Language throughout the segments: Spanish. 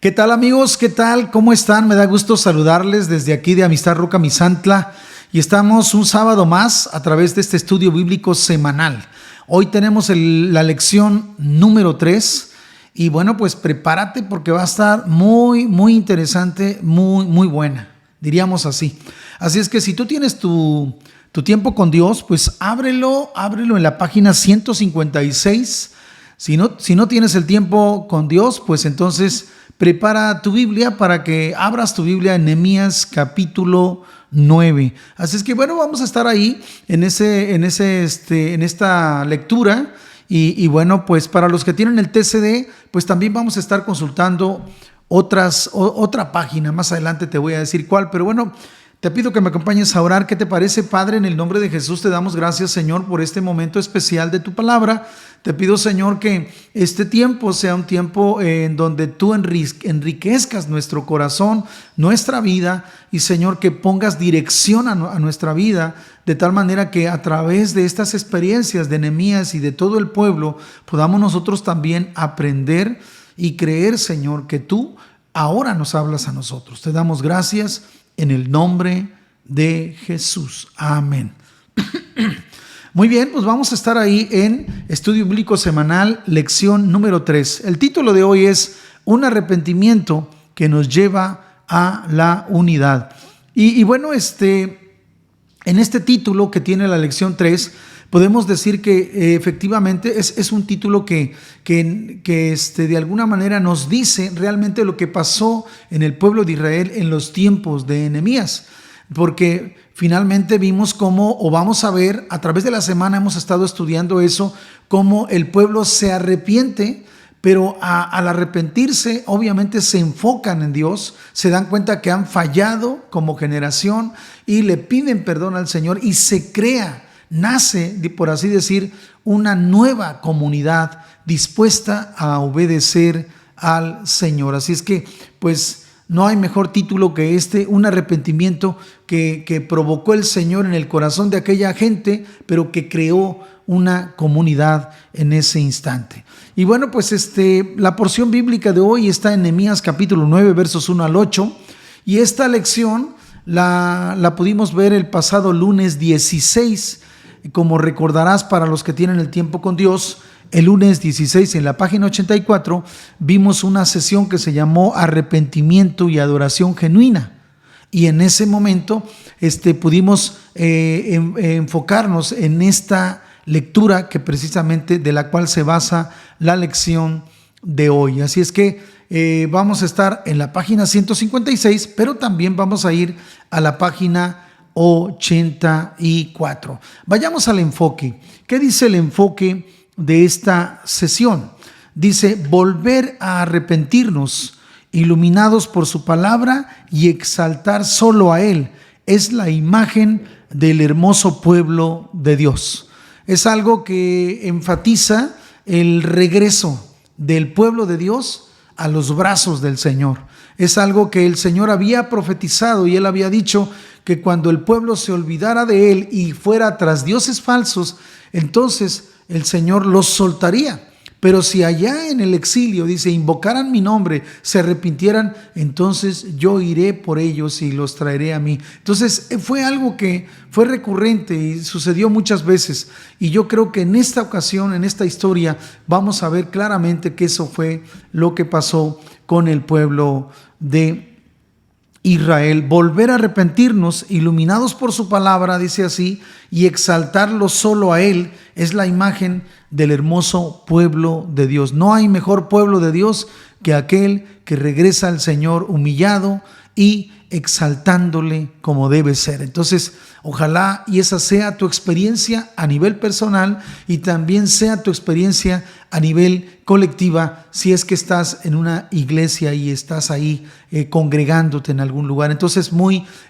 ¿Qué tal, amigos? ¿Qué tal? ¿Cómo están? Me da gusto saludarles desde aquí de Amistad Roca Misantla y estamos un sábado más a través de este estudio bíblico semanal. Hoy tenemos la lección número 3 y bueno, pues prepárate porque va a estar muy interesante, muy buena, diríamos así. Así es que si tú tienes tu tiempo con Dios, pues ábrelo en la página 156. Si no tienes el tiempo con Dios, pues entonces prepara tu Biblia para que abras tu Biblia en Nehemías capítulo 9. Así es que bueno, vamos a estar ahí en esta lectura y bueno, pues para los que tienen el TCD, pues también vamos a estar consultando otra página. Más adelante te voy a decir cuál, pero bueno, te pido que me acompañes a orar. ¿Qué te parece, Padre? En el nombre de Jesús te damos gracias, Señor, por este momento especial de tu palabra. Te pido, Señor, que este tiempo sea un tiempo en donde tú enriquezcas nuestro corazón, nuestra vida, y, Señor, que pongas dirección a nuestra vida, de tal manera que a través de estas experiencias de Nehemías y de todo el pueblo podamos nosotros también aprender y creer, Señor, que tú ahora nos hablas a nosotros. Te damos gracias en el nombre de Jesús. Amén. Muy bien, pues vamos a estar ahí en Estudio Bíblico Semanal, lección número 3. El título de hoy es Un arrepentimiento que nos lleva a la unidad. Y bueno, en este título que tiene la lección 3, podemos decir que efectivamente es un título que de alguna manera nos dice realmente lo que pasó en el pueblo de Israel en los tiempos de Nehemías. Porque finalmente vimos cómo, o vamos a ver, a través de la semana hemos estado estudiando eso, cómo el pueblo se arrepiente, pero al arrepentirse obviamente se enfocan en Dios, se dan cuenta que han fallado como generación y le piden perdón al Señor y se nace, por así decir, una nueva comunidad dispuesta a obedecer al Señor. Así es que, pues, no hay mejor título que un arrepentimiento que provocó el Señor en el corazón de aquella gente, pero que creó una comunidad en ese instante. Y bueno, pues la porción bíblica de hoy está en Nehemías capítulo 9, versos 1 al 8, y esta lección la pudimos ver el pasado lunes 16. Como recordarás, para los que tienen el tiempo con Dios, el lunes 16 en la página 84 vimos una sesión que se llamó Arrepentimiento y Adoración Genuina. Y en ese momento pudimos enfocarnos en esta lectura que precisamente de la cual se basa la lección de hoy. Así es que vamos a estar en la página 156, pero también vamos a ir a la página 84. Vayamos al enfoque. ¿Qué dice el enfoque de esta sesión? Dice: volver a arrepentirnos, iluminados por su palabra, y exaltar solo a Él es la imagen del hermoso pueblo de Dios. Es algo que enfatiza el regreso del pueblo de Dios a los brazos del Señor. Es algo que el Señor había profetizado y Él había dicho que cuando el pueblo se olvidara de Él y fuera tras dioses falsos, entonces el Señor los soltaría. Pero si allá en el exilio, dice, invocaran mi nombre, se arrepintieran, entonces yo iré por ellos y los traeré a mí. Entonces fue algo que fue recurrente y sucedió muchas veces. Y yo creo que en esta ocasión, en esta historia, vamos a ver claramente que eso fue lo que pasó con el pueblo de Israel. Volver a arrepentirnos, iluminados por su palabra, dice así, y exaltarlo solo a Él es la imagen del hermoso pueblo de Dios. No hay mejor pueblo de Dios que aquel que regresa al Señor humillado y exaltándole como debe ser. Entonces, ojalá y esa sea tu experiencia a nivel personal y también sea tu experiencia a nivel colectiva, si es que estás en una iglesia y estás ahí congregándote en algún lugar. Entonces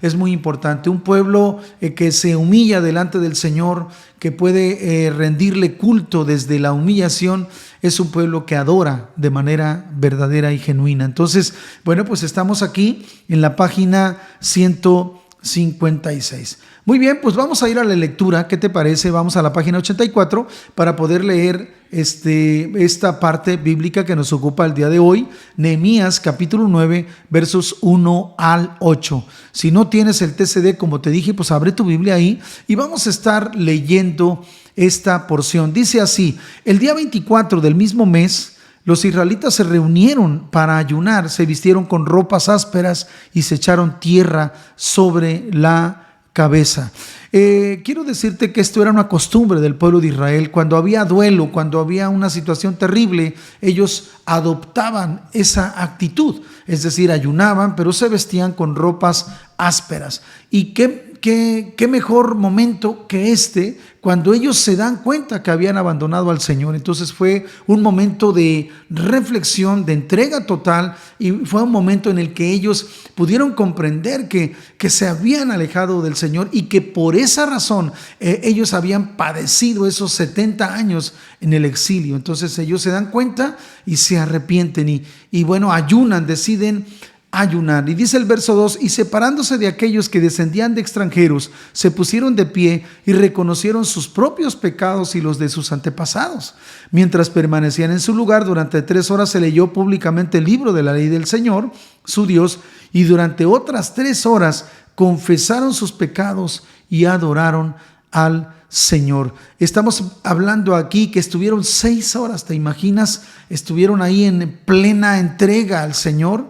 es muy importante. Un pueblo que se humilla delante del Señor, que puede rendirle culto desde la humillación, es un pueblo que adora de manera verdadera y genuina. Entonces, bueno, pues estamos aquí en la página 156. Muy bien, pues vamos a ir a la lectura. ¿Qué te parece? Vamos a la página 84 para poder leer esta parte bíblica que nos ocupa el día de hoy, Nehemías capítulo 9, versos 1 al 8. Si no tienes el TCD, como te dije, pues abre tu Biblia ahí y vamos a estar leyendo esta porción. Dice así: el día 24 del mismo mes, los israelitas se reunieron para ayunar, se vistieron con ropas ásperas y se echaron tierra sobre la cabeza. Quiero decirte que esto era una costumbre del pueblo de Israel. Cuando había duelo, cuando había una situación terrible, ellos adoptaban esa actitud, es decir, ayunaban, pero se vestían con ropas ásperas. ¿Y qué mejor momento que cuando ellos se dan cuenta que habían abandonado al Señor? Entonces fue un momento de reflexión, de entrega total, y fue un momento en el que ellos pudieron comprender que se habían alejado del Señor y que por esa razón ellos habían padecido esos 70 años en el exilio. Entonces ellos se dan cuenta y se arrepienten y bueno, ayunan, deciden ayunar. Y dice el verso 2: y separándose de aquellos que descendían de extranjeros, se pusieron de pie y reconocieron sus propios pecados y los de sus antepasados. Mientras permanecían en su lugar, durante 3 horas se leyó públicamente el libro de la ley del Señor, su Dios, y durante otras 3 horas confesaron sus pecados y adoraron al Señor. Estamos hablando aquí que estuvieron 6 horas, ¿te imaginas? Estuvieron ahí en plena entrega al Señor.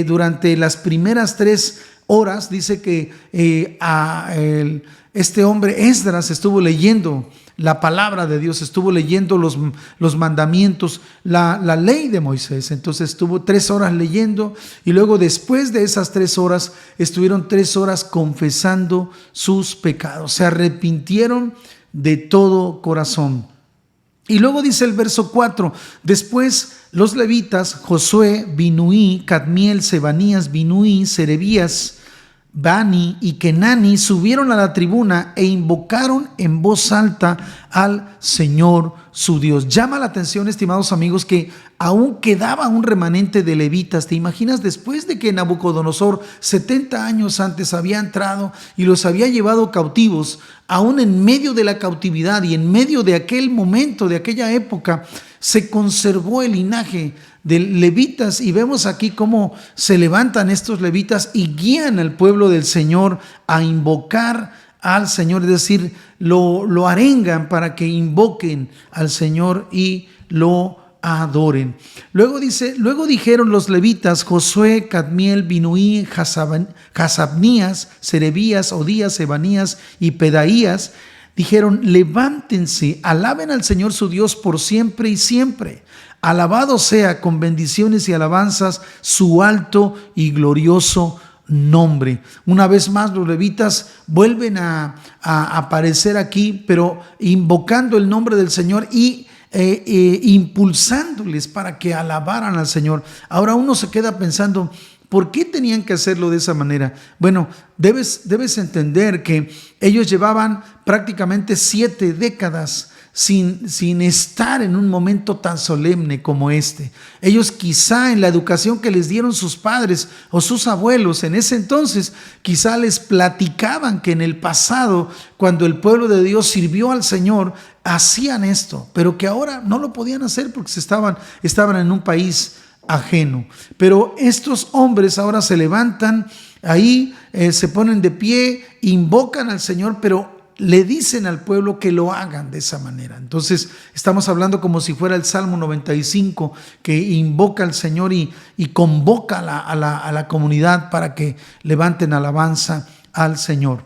Durante las primeras 3 horas dice que este hombre Esdras estuvo leyendo la palabra de Dios, estuvo leyendo los mandamientos, la ley de Moisés. Entonces estuvo 3 horas leyendo y luego después de esas 3 horas estuvieron 3 horas confesando sus pecados. Se arrepintieron de todo corazón. Y luego dice el verso 4: después los levitas, Josué, Binuí, Cadmiel, Sebanías, Binuí, Serebías, Bani y Kenani subieron a la tribuna e invocaron en voz alta al Señor su Dios. Llama la atención, estimados amigos, que aún quedaba un remanente de levitas. ¿Te imaginas? Después de que Nabucodonosor 70 años antes había entrado y los había llevado cautivos, aún en medio de la cautividad y en medio de aquel momento, de aquella época, se conservó el linaje de levitas, y vemos aquí cómo se levantan estos levitas y guían al pueblo del Señor a invocar al Señor, es decir, lo arengan para que invoquen al Señor y lo adoren. Luego dice: luego dijeron los levitas, Josué, Cadmiel, Binuí, Hasabnías, Serebías, Odías, Sebanías y Pedaías, dijeron: levántense, alaben al Señor su Dios por siempre y siempre. Alabado sea con bendiciones y alabanzas su alto y glorioso nombre. Una vez más los levitas vuelven a aparecer aquí, pero invocando el nombre del Señor y impulsándoles para que alabaran al Señor. Ahora uno se queda pensando, ¿por qué tenían que hacerlo de esa manera? Bueno, debes entender que ellos llevaban prácticamente 7 décadas sin estar en un momento tan solemne como este. Ellos quizá en la educación que les dieron sus padres o sus abuelos en ese entonces, quizá les platicaban que en el pasado, cuando el pueblo de Dios sirvió al Señor, hacían esto, pero que ahora no lo podían hacer porque estaban en un país ajeno. Pero estos hombres ahora se levantan ahí, se ponen de pie, invocan al Señor, pero le dicen al pueblo que lo hagan de esa manera. Entonces estamos hablando como si fuera el Salmo 95, que invoca al Señor y convoca a la comunidad para que levanten alabanza al Señor.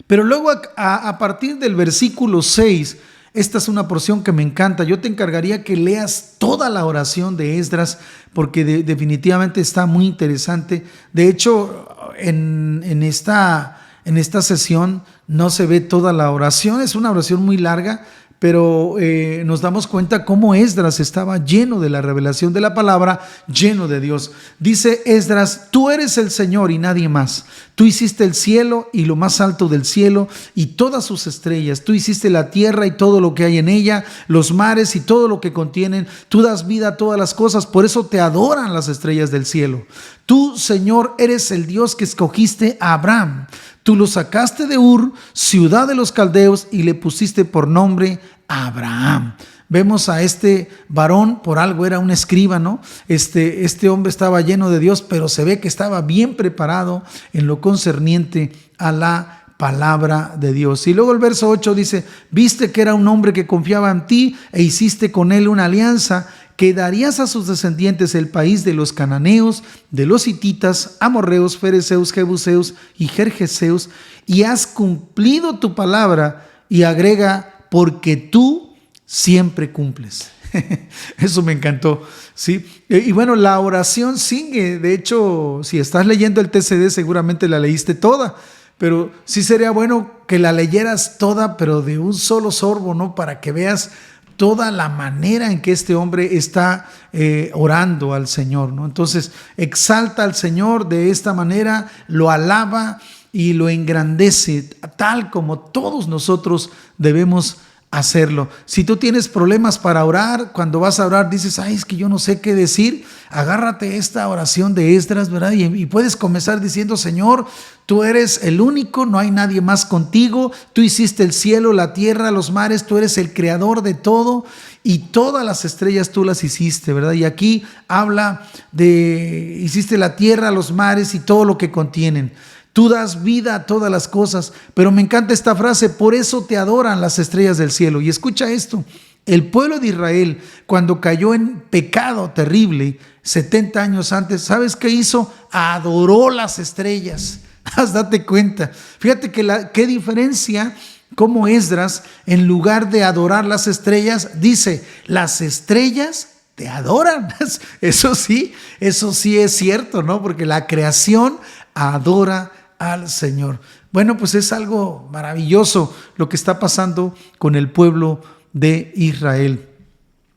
Pero luego a partir del versículo 6, esta es una porción que me encanta. Yo te encargaría que leas toda la oración de Esdras, porque definitivamente está muy interesante. De hecho, en esta sesión no se ve toda la oración, es una oración muy larga, pero nos damos cuenta cómo Esdras estaba lleno de la revelación de la palabra, lleno de Dios. Dice Esdras: tú eres el Señor y nadie más. Tú hiciste el cielo y lo más alto del cielo y todas sus estrellas. Tú hiciste la tierra y todo lo que hay en ella, los mares y todo lo que contienen. Tú das vida a todas las cosas, por eso te adoran las estrellas del cielo. Tú, Señor, eres el Dios que escogiste a Abraham. Tú lo sacaste de Ur, ciudad de los caldeos, y le pusiste por nombre Abraham. Vemos a este varón, por algo era un escriba, ¿no? Este hombre estaba lleno de Dios, pero se ve que estaba bien preparado en lo concerniente a la palabra de Dios. Y luego el verso 8 dice: viste que era un hombre que confiaba en ti e hiciste con él una alianza, que darías a sus descendientes el país de los cananeos, de los hititas, amorreos, fereceos, jebuseos y jerjeseos, y has cumplido tu palabra. Y agrega: porque tú siempre cumples. Eso me encantó, ¿sí? Y bueno, la oración sigue. De hecho, si estás leyendo el TCD, seguramente la leíste toda, pero sí sería bueno que la leyeras toda, pero de un solo sorbo, ¿no? Para que veas toda la manera en que este hombre está orando al Señor, ¿no? Entonces, exalta al Señor de esta manera, lo alaba y lo engrandece, tal como todos nosotros debemos hacerlo. Si tú tienes problemas para orar, cuando vas a orar dices: ay, es que yo no sé qué decir, agárrate esta oración de Esdras, ¿verdad? Y puedes comenzar diciendo: Señor, tú eres el único, no hay nadie más contigo, tú hiciste el cielo, la tierra, los mares, tú eres el creador de todo, y todas las estrellas tú las hiciste, ¿verdad? Y aquí habla de: hiciste la tierra, los mares y todo lo que contienen. Tú das vida a todas las cosas. Pero me encanta esta frase: por eso te adoran las estrellas del cielo. Y escucha esto: el pueblo de Israel, cuando cayó en pecado terrible 70 años antes, ¿sabes qué hizo? Adoró las estrellas. Date cuenta. Fíjate que qué diferencia, como Esdras, en lugar de adorar las estrellas, dice: las estrellas te adoran. Eso sí es cierto, ¿no? Porque la creación adora al Señor. Bueno, pues es algo maravilloso lo que está pasando con el pueblo de Israel.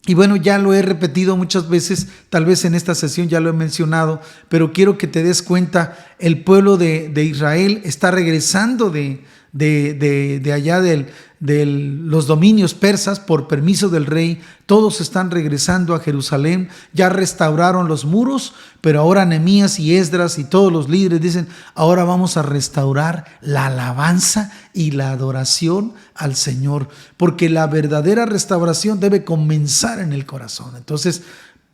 Y bueno, ya lo he repetido muchas veces, tal vez en esta sesión ya lo he mencionado, pero quiero que te des cuenta: el pueblo de Israel está regresando de allá de los dominios persas por permiso del rey. Todos están regresando a Jerusalén, ya restauraron los muros, pero ahora Nehemías y Esdras y todos los líderes dicen: ahora vamos a restaurar la alabanza y la adoración al Señor, porque la verdadera restauración debe comenzar en el corazón. Entonces,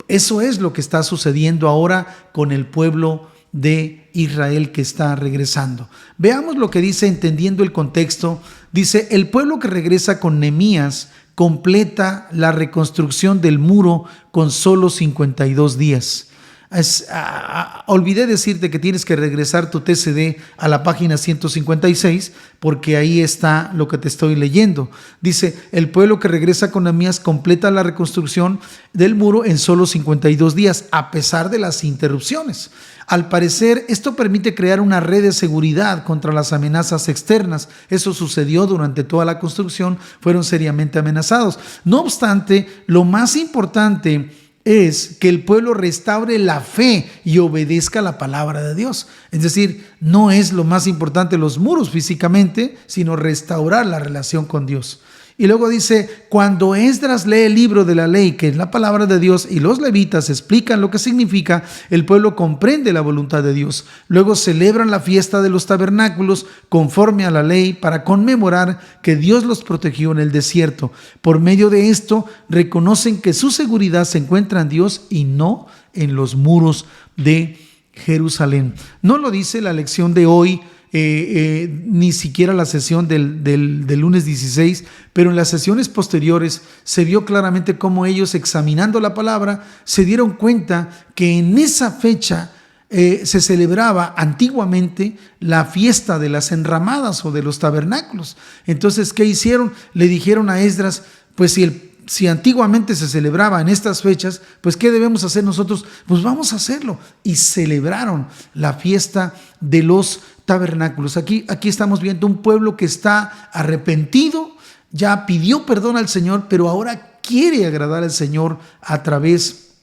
eso es lo que está sucediendo ahora con el pueblo de Israel que está regresando. Veamos lo que dice, entendiendo el contexto. Dice: el pueblo que regresa con Nehemías completa la reconstrucción del muro con solo 52 días. Olvidé decirte que tienes que regresar tu TCD a la página 156, porque ahí está lo que te estoy leyendo. Dice: el pueblo que regresa con Nehemías completa la reconstrucción del muro en solo 52 días, a pesar de las interrupciones. Al parecer, esto permite crear una red de seguridad contra las amenazas externas. Eso sucedió durante toda la construcción, fueron seriamente amenazados. No obstante, lo más importante es que el pueblo restaure la fe y obedezca la palabra de Dios. Es decir, no es lo más importante los muros físicamente, sino restaurar la relación con Dios. Y luego dice: cuando Esdras lee el libro de la ley, que es la palabra de Dios, y los levitas explican lo que significa, el pueblo comprende la voluntad de Dios. Luego celebran la fiesta de los tabernáculos conforme a la ley, para conmemorar que Dios los protegió en el desierto. Por medio de esto, reconocen que su seguridad se encuentra en Dios y no en los muros de Jerusalén. No lo dice la lección de hoy, ni siquiera la sesión del lunes 16, pero en las sesiones posteriores se vio claramente cómo ellos, examinando la palabra, se dieron cuenta que en esa fecha se celebraba antiguamente la fiesta de las enramadas o de los tabernáculos. Entonces, ¿qué hicieron? Le dijeron a Esdras: pues si antiguamente se celebraba en estas fechas, pues ¿qué debemos hacer nosotros? Pues vamos a hacerlo. Y celebraron la fiesta de los tabernáculos. Aquí estamos viendo un pueblo que está arrepentido, ya pidió perdón al Señor, pero ahora quiere agradar al Señor a través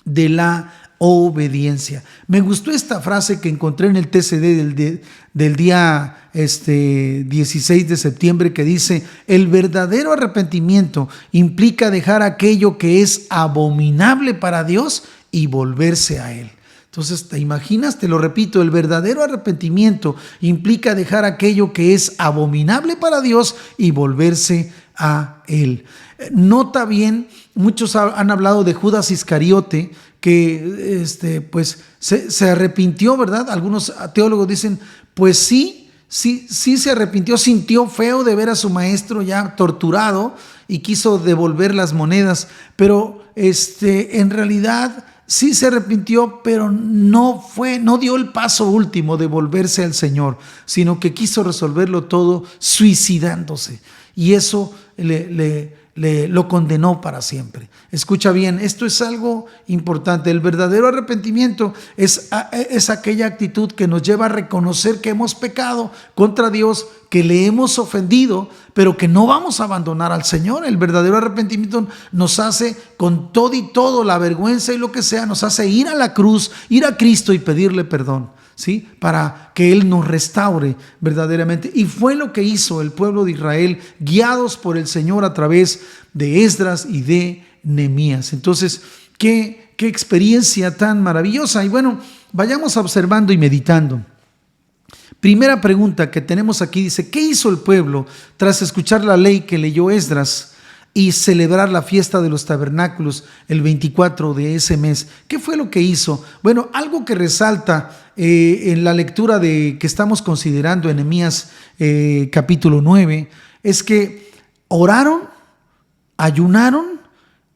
de la obediencia. Me gustó esta frase que encontré en el TCD del día 16 de septiembre, que dice: el verdadero arrepentimiento implica dejar aquello que es abominable para Dios y volverse a Él. Entonces, ¿te imaginas? Te lo repito, el verdadero arrepentimiento implica dejar aquello que es abominable para Dios y volverse a Él. Nota bien, muchos han hablado de Judas Iscariote, que pues se arrepintió, ¿verdad? Algunos teólogos dicen, pues sí se arrepintió, sintió feo de ver a su maestro ya torturado y quiso devolver las monedas, pero en realidad sí se arrepintió, pero no dio el paso último de volverse al Señor, sino que quiso resolverlo todo suicidándose. Y eso lo condenó para siempre. Escucha bien, esto es algo importante. El verdadero arrepentimiento es aquella actitud que nos lleva a reconocer que hemos pecado contra Dios, que le hemos ofendido, pero que no vamos a abandonar al Señor. El verdadero arrepentimiento nos hace, con todo y todo, la vergüenza y lo que sea, nos hace ir a la cruz, ir a Cristo y pedirle perdón, ¿sí? Para que Él nos restaure verdaderamente. Y fue lo que hizo el pueblo de Israel, guiados por el Señor a través de Esdras y de Nehemías. Entonces, qué experiencia tan maravillosa. Y bueno, vayamos observando y meditando. Primera pregunta que tenemos aquí dice, ¿qué hizo el pueblo tras escuchar la ley que leyó Esdras y celebrar la fiesta de los tabernáculos el 24 de ese mes? ¿Qué fue lo que hizo? Bueno, algo que resalta en la lectura que estamos considerando en Nehemías capítulo 9 es que oraron, ayunaron,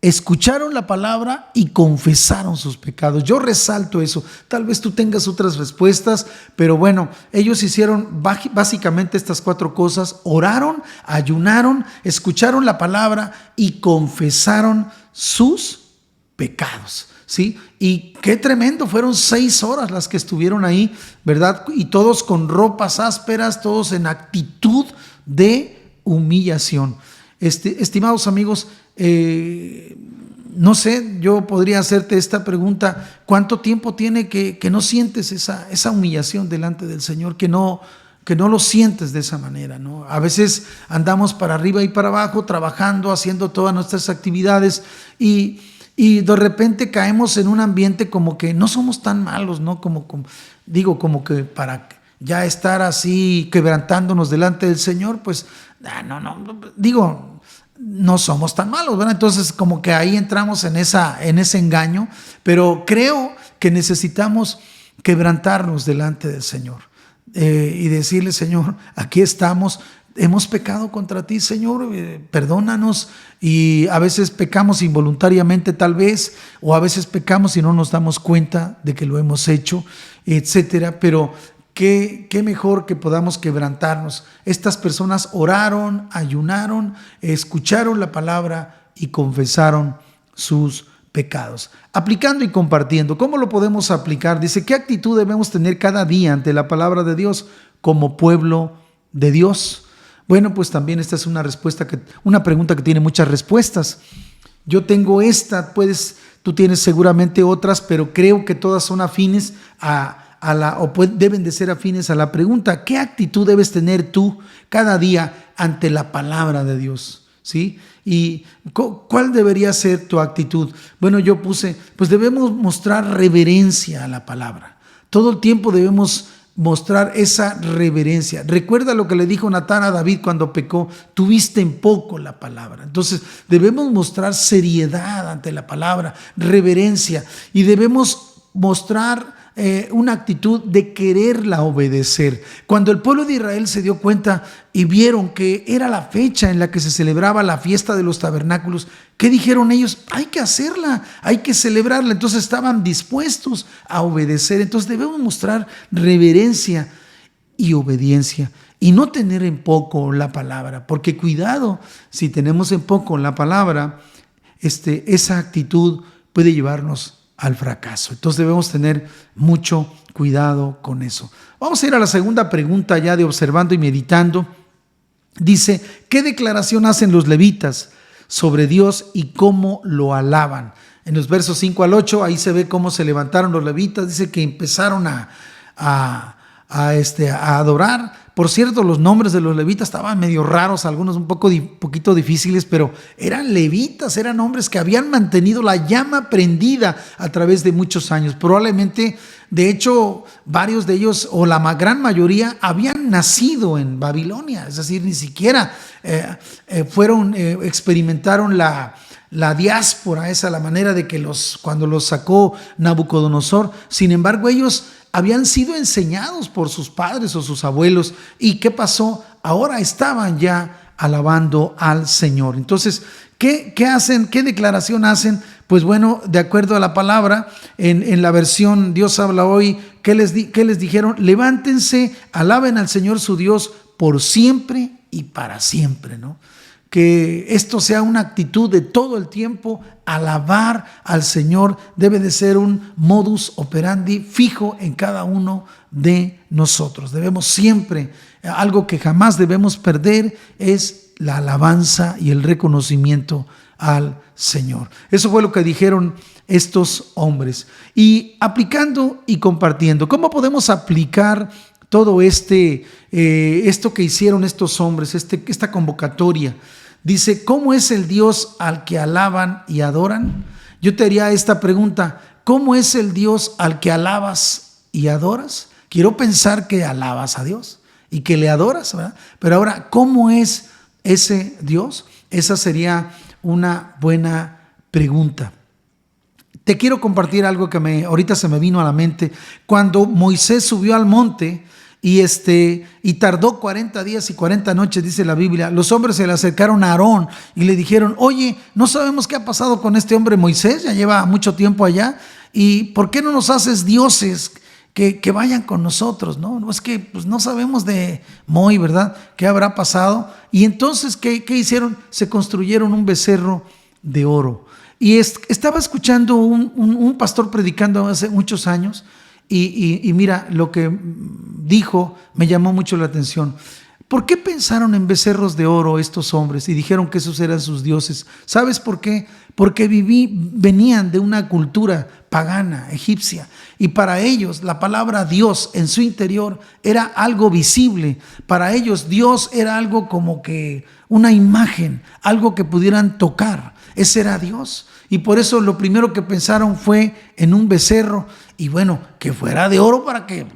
escucharon la palabra y confesaron sus pecados. Yo resalto eso. Tal vez tú tengas otras respuestas, pero bueno, ellos hicieron básicamente estas 4 cosas. Oraron, ayunaron, escucharon la palabra y confesaron sus pecados, ¿sí? Y qué tremendo, fueron 6 horas las que estuvieron ahí, ¿verdad? Y todos con ropas ásperas, todos en actitud de humillación. Estimados amigos, no sé, yo podría hacerte esta pregunta: ¿cuánto tiempo tiene que no sientes esa humillación delante del Señor, que no lo sientes de esa manera, ¿no? A veces andamos para arriba y para abajo, trabajando, haciendo todas nuestras actividades y de repente caemos en un ambiente como que no somos tan malos, ¿no? Como que para ya estar así quebrantándonos delante del Señor, pues no somos tan malos, ¿verdad? Entonces como que ahí entramos en ese engaño, pero creo que necesitamos quebrantarnos delante del Señor y decirle: Señor, aquí estamos, hemos pecado contra ti, Señor, perdónanos. Y a veces pecamos involuntariamente tal vez, o a veces pecamos y no nos damos cuenta de que lo hemos hecho, etcétera, pero Qué mejor que podamos quebrantarnos. Estas personas oraron, ayunaron, escucharon la palabra y confesaron sus pecados. Aplicando y compartiendo, ¿cómo lo podemos aplicar? Dice, ¿qué actitud debemos tener cada día ante la palabra de Dios como pueblo de Dios? Bueno, pues también esta es una pregunta que tiene muchas respuestas. Yo tengo esta, tú tienes seguramente otras, pero creo que todas son afines deben de ser afines a la pregunta: ¿qué actitud debes tener tú cada día ante la palabra de Dios? ¿Sí? ¿Y cuál debería ser tu actitud? Bueno, yo puse, pues debemos mostrar reverencia a la palabra. Todo el tiempo debemos mostrar esa reverencia. Recuerda lo que le dijo Natán a David cuando pecó: tuviste en poco la palabra. Entonces debemos mostrar seriedad ante la palabra, reverencia, y debemos mostrar una actitud de quererla obedecer. Cuando el pueblo de Israel se dio cuenta y vieron que era la fecha en la que se celebraba la fiesta de los tabernáculos, ¿qué dijeron ellos? Hay que hacerla, hay que celebrarla. Entonces estaban dispuestos a obedecer. Entonces debemos mostrar reverencia y obediencia y no tener en poco la palabra, porque cuidado, si tenemos en poco la palabra, esa actitud puede llevarnos al fracaso. Entonces debemos tener mucho cuidado con eso. Vamos a ir a la segunda pregunta ya de observando y meditando. Dice, ¿qué declaración hacen los levitas sobre Dios y cómo lo alaban? En los versos 5 al 8, ahí se ve cómo se levantaron los levitas. Dice que empezaron a adorar, Por cierto, los nombres de los levitas estaban medio raros, algunos un poquito difíciles, pero eran levitas, eran hombres que habían mantenido la llama prendida a través de muchos años. Probablemente, de hecho, varios de ellos, o la gran mayoría, habían nacido en Babilonia, es decir, ni siquiera experimentaron la diáspora, esa la manera de que cuando los sacó Nabucodonosor. Sin embargo, ellos habían sido enseñados por sus padres o sus abuelos. ¿Y qué pasó? Ahora estaban ya alabando al Señor. Entonces, ¿qué hacen? ¿Qué declaración hacen? Pues bueno, de acuerdo a la palabra, en la versión Dios habla hoy, ¿qué les dijeron? Levántense, alaben al Señor su Dios por siempre y para siempre, ¿no? Que esto sea una actitud de todo el tiempo. Alabar al Señor debe de ser un modus operandi fijo en cada uno de nosotros. Debemos siempre, algo que jamás debemos perder es la alabanza y el reconocimiento al Señor. Eso fue lo que dijeron estos hombres. Y aplicando y compartiendo, ¿cómo podemos aplicar todo esto que hicieron estos hombres, esta convocatoria? Dice, ¿cómo es el Dios al que alaban y adoran? Yo te haría esta pregunta, ¿cómo es el Dios al que alabas y adoras? Quiero pensar que alabas a Dios y que le adoras, ¿verdad? Pero ahora, ¿cómo es ese Dios? Esa sería una buena pregunta. Te quiero compartir algo que ahorita se me vino a la mente. Cuando Moisés subió al monte, y tardó 40 días y 40 noches, dice la Biblia, los hombres se le acercaron a Aarón y le dijeron, oye, no sabemos qué ha pasado con este hombre Moisés, ya lleva mucho tiempo allá, y ¿por qué no nos haces dioses que vayan con nosotros? No, es que pues, no sabemos de Moi, ¿verdad? ¿Qué habrá pasado? Y entonces, ¿qué hicieron? Se construyeron un becerro de oro. Y estaba escuchando un pastor predicando hace muchos años, y mira, lo que dijo me llamó mucho la atención. ¿Por qué pensaron en becerros de oro estos hombres y dijeron que esos eran sus dioses? ¿Sabes por qué? Porque venían de una cultura pagana, egipcia, y para ellos la palabra Dios en su interior era algo visible. Para ellos Dios era algo como que una imagen, algo que pudieran tocar. Ese era Dios. Y por eso lo primero que pensaron fue en un becerro, y bueno, que fuera de oro para que,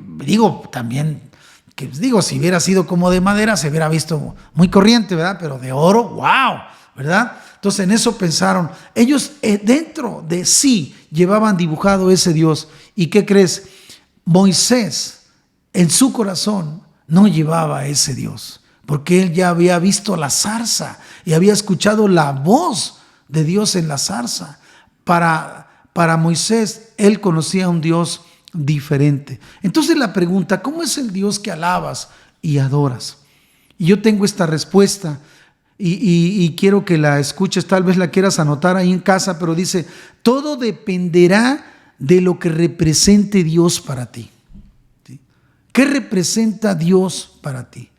si hubiera sido como de madera se hubiera visto muy corriente, ¿verdad? Pero de oro, wow, ¿verdad? Entonces en eso pensaron. Ellos dentro de sí llevaban dibujado ese Dios. ¿Y qué crees? Moisés en su corazón no llevaba ese Dios, porque él ya había visto la zarza y había escuchado la voz de Dios en la zarza. Para Moisés, él conocía a un Dios diferente. Entonces la pregunta, ¿cómo es el Dios que alabas y adoras? Y yo tengo esta respuesta y quiero que la escuches, tal vez la quieras anotar ahí en casa, pero dice, todo dependerá de lo que represente Dios para ti. ¿Sí? ¿Qué representa Dios para ti?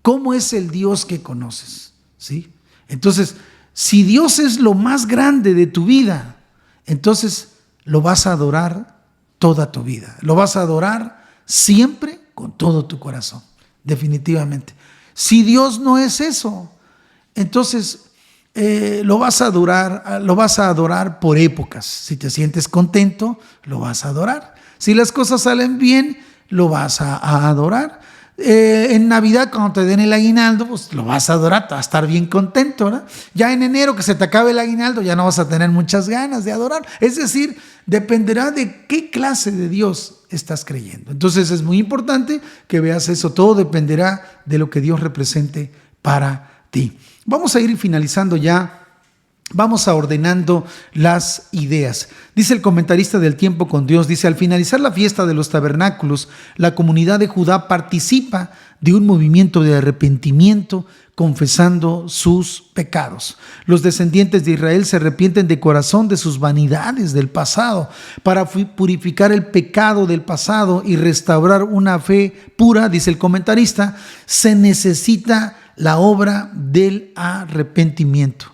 ¿Cómo es el Dios que conoces? ¿Sí? Entonces, si Dios es lo más grande de tu vida, entonces lo vas a adorar toda tu vida. Lo vas a adorar siempre con todo tu corazón, definitivamente. Si Dios no es eso, entonces lo vas a adorar por épocas. Si te sientes contento, lo vas a adorar. Si las cosas salen bien, lo vas a adorar. En Navidad, cuando te den el aguinaldo, pues lo vas a adorar, te vas a estar bien contento, ¿verdad? Ya en enero, que se te acabe el aguinaldo, ya no vas a tener muchas ganas de adorar. Es decir, dependerá de qué clase de Dios estás creyendo. Entonces es muy importante que veas eso. Todo dependerá de lo que Dios represente para ti. Vamos a ir finalizando ya. Vamos ordenando las ideas. Dice el comentarista del Tiempo con Dios, dice, al finalizar la fiesta de los tabernáculos, la comunidad de Judá participa de un movimiento de arrepentimiento, confesando sus pecados. Los descendientes de Israel se arrepienten de corazón de sus vanidades del pasado para purificar el pecado del pasado y restaurar una fe pura, dice el comentarista, se necesita la obra del arrepentimiento.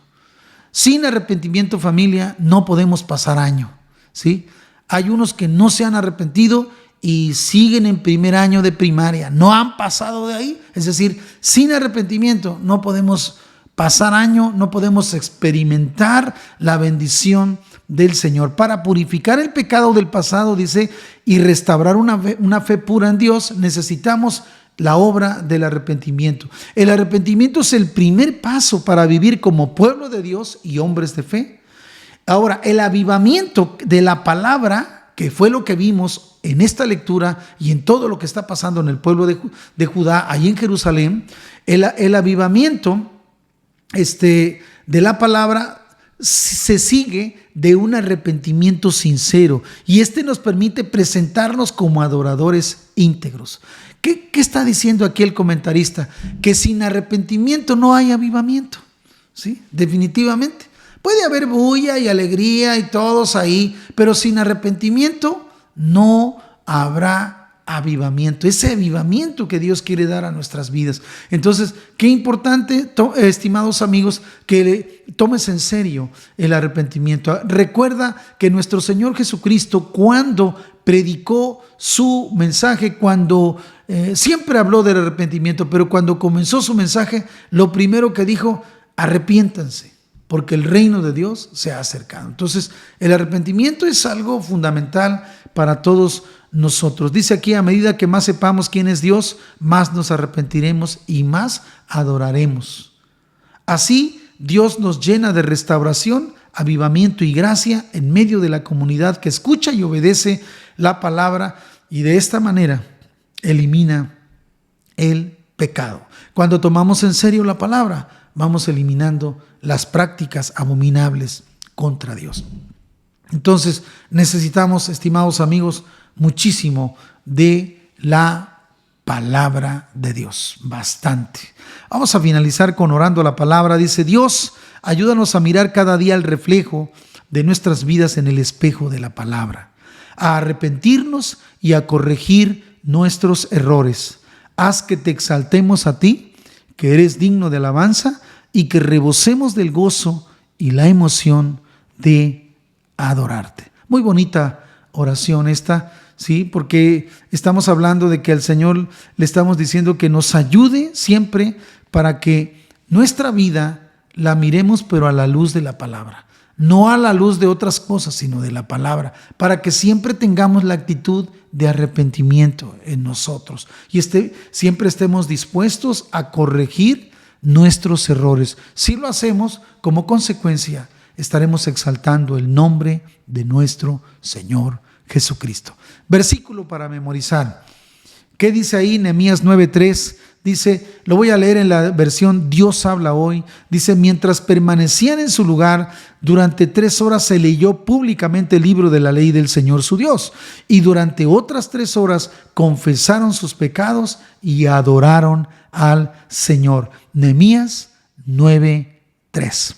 Sin arrepentimiento, familia, no podemos pasar año, ¿sí? Hay unos que no se han arrepentido y siguen en primer año de primaria, no han pasado de ahí, es decir, sin arrepentimiento no podemos pasar año, no podemos experimentar la bendición del Señor. Para purificar el pecado del pasado, dice, y restaurar una fe pura en Dios, necesitamos la obra del arrepentimiento. El arrepentimiento es el primer paso para vivir como pueblo de Dios y hombres de fe. Ahora, el avivamiento de la palabra, que fue lo que vimos en esta lectura y en todo lo que está pasando en el pueblo de Judá, ahí en Jerusalén, el avivamiento de la palabra se sigue de un arrepentimiento sincero, y nos permite presentarnos como adoradores íntegros. ¿Qué está diciendo aquí el comentarista? Que sin arrepentimiento no hay avivamiento, ¿sí? Definitivamente. Puede haber bulla y alegría y todos ahí, pero sin arrepentimiento no habrá avivamiento, ese avivamiento que Dios quiere dar a nuestras vidas. Entonces, qué importante, estimados amigos, que tomes en serio el arrepentimiento. Recuerda que nuestro Señor Jesucristo, cuando predicó su mensaje, cuando siempre habló del arrepentimiento, pero cuando comenzó su mensaje, lo primero que dijo: arrepiéntanse, porque el reino de Dios se ha acercado. Entonces, el arrepentimiento es algo fundamental para todos nosotros. Dice aquí: a medida que más sepamos quién es Dios, más nos arrepentiremos y más adoraremos. Así, Dios nos llena de restauración, avivamiento y gracia en medio de la comunidad que escucha y obedece la palabra, y de esta manera elimina el pecado. Cuando tomamos en serio la palabra, vamos eliminando las prácticas abominables contra Dios. Entonces, necesitamos, estimados amigos, muchísimo de la palabra de Dios, bastante. Vamos a finalizar con orando la palabra. Dice: Dios, ayúdanos a mirar cada día el reflejo de nuestras vidas en el espejo de la palabra, a arrepentirnos y a corregir nuestros errores. Haz que te exaltemos a ti, que eres digno de alabanza, y que rebosemos del gozo y la emoción de adorarte. Muy bonita oración esta, ¿sí? Porque estamos hablando de que al Señor le estamos diciendo que nos ayude siempre para que nuestra vida la miremos, pero a la luz de la palabra, no a la luz de otras cosas, sino de la palabra, para que siempre tengamos la actitud de arrepentimiento en nosotros y siempre estemos dispuestos a corregir nuestros errores. Si lo hacemos, como consecuencia, estaremos exaltando el nombre de nuestro Señor Jesucristo. Versículo para memorizar. ¿Qué dice ahí? Nehemías 9:3. Dice, lo voy a leer en la versión Dios habla hoy. Dice: mientras permanecían en su lugar, durante 3 horas se leyó públicamente el libro de la ley del Señor su Dios. Y durante otras 3 horas confesaron sus pecados y adoraron al Señor. Nehemías 9:3.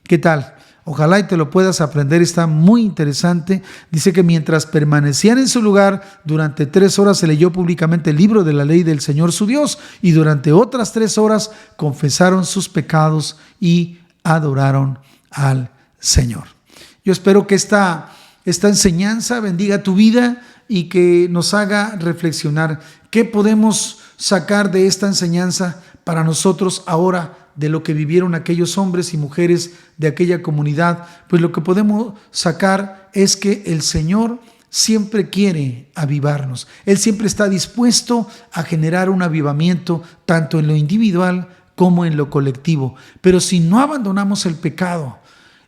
¿Qué tal? Ojalá y te lo puedas aprender, está muy interesante. Dice que mientras permanecían en su lugar, durante 3 horas se leyó públicamente el libro de la ley del Señor su Dios, y durante otras 3 horas confesaron sus pecados y adoraron al Señor. Yo espero que esta enseñanza bendiga tu vida y que nos haga reflexionar. ¿Qué podemos sacar de esta enseñanza para nosotros ahora, de lo que vivieron aquellos hombres y mujeres de aquella comunidad? Pues lo que podemos sacar es que el Señor siempre quiere avivarnos. Él siempre está dispuesto a generar un avivamiento, tanto en lo individual como en lo colectivo. Pero si no abandonamos el pecado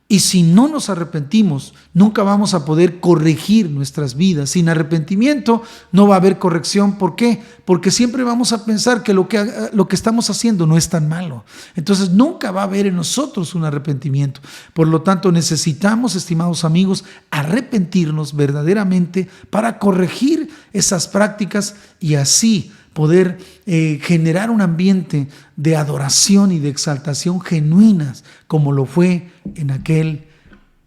y si no nos arrepentimos, nunca vamos a poder corregir nuestras vidas. Sin arrepentimiento no va a haber corrección. ¿Por qué? Porque siempre vamos a pensar que lo que estamos haciendo no es tan malo. Entonces nunca va a haber en nosotros un arrepentimiento. Por lo tanto, necesitamos, estimados amigos, arrepentirnos verdaderamente para corregir esas prácticas y así poder generar un ambiente de adoración y de exaltación genuinas, como lo fue en aquel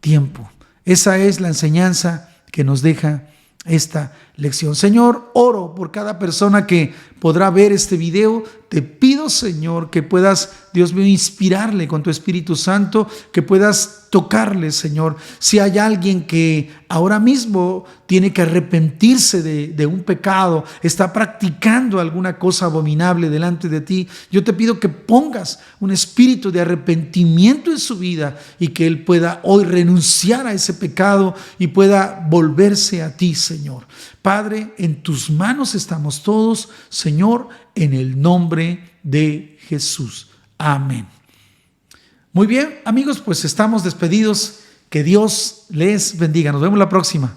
tiempo. Esa es la enseñanza que nos deja esta lección. Señor, oro por cada persona que podrá ver este video. Te pido, Señor, que puedas, Dios mío, inspirarle con tu Espíritu Santo, que puedas tocarle, Señor. Si hay alguien que ahora mismo tiene que arrepentirse de un pecado, está practicando alguna cosa abominable delante de ti, yo te pido que pongas un espíritu de arrepentimiento en su vida y que él pueda hoy renunciar a ese pecado y pueda volverse a ti, Señor. Padre, en tus manos estamos todos, Señor, en el nombre de Jesús. Amén. Muy bien, amigos, pues estamos despedidos. Que Dios les bendiga. Nos vemos la próxima.